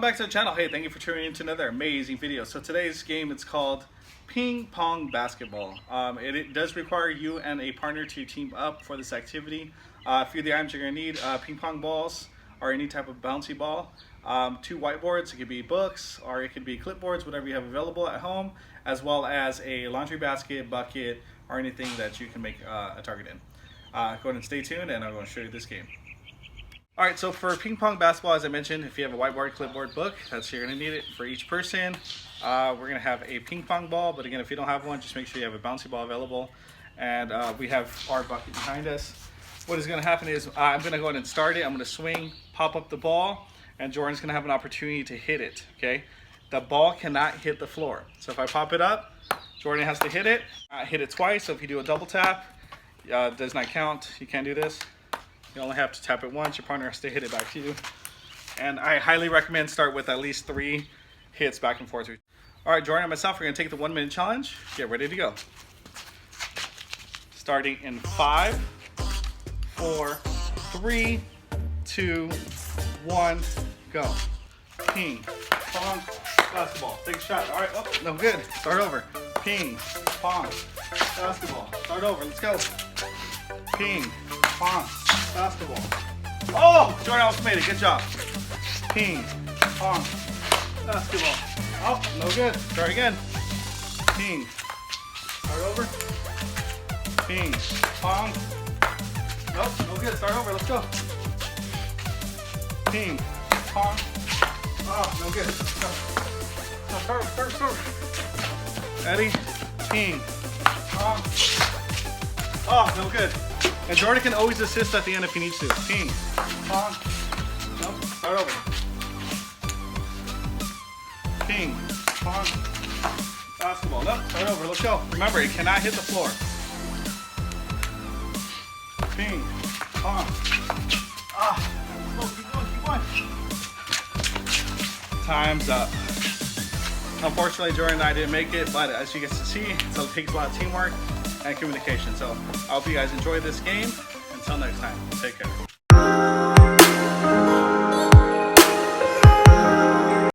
back to the channel. Hey, thank you for tuning in to another amazing video. So today's game, it's called Pong Basketball. It does require you and a partner to team up for this activity. A few of the items you're going to need, ping pong balls or any type of bouncy ball, 2 whiteboards, it could be books or it could be clipboards, whatever you have available at home, as well as a laundry basket, bucket, or anything that you can make a target in. Go ahead and stay tuned and I'm going to show you this game. Alright, so for ping pong basketball, as I mentioned, if you have a whiteboard, clipboard, book, you're going to need it for each person. We're going to have a ping pong ball, but again, if you don't have one, just make sure you have a bouncy ball available. And we have our bucket behind us. What is going to happen is I'm going to go ahead and start it. I'm going to swing, pop up the ball, and Jordan's going to have an opportunity to hit it, okay? The ball cannot hit the floor. So if I pop it up, Jordan has to hit it. Hit it twice, so if you do a double tap, it does not count. You can't do this. You only have to tap it once. Your partner has to hit it back to you. And I highly recommend start with at least 3 hits back and forth. All right, Jordan and myself, we're gonna take the 1-minute challenge. Get ready to go. Starting in 5, 4, 3, 2, 1, go. Ping, pong, basketball. Take a shot. All right, oh, no good. Start over. Ping, pong, basketball. Start over, let's go. Ping, pong, basketball. Oh, Jordan almost made it. Good job. Ping, pong, basketball. Oh, no good. Start again. Ping. Start over. Ping, pong. Nope, no good. Start over. Let's go. Ping, pong. Oh, no good. Let's go. No, start. Ready? Ping, pong. Oh, no good. And Jordan can always assist at the end if he needs to. Ping, pong. Nope, start over. Ping, pong, basketball. Nope, start over. Let's go. Remember, it cannot hit the floor. Ping, pong. Ah, keep going. Time's up. Unfortunately, Jordan and I didn't make it, but as you get to see, it takes a lot of teamwork and communication. So I hope you guys enjoy this game. Until next time, take care.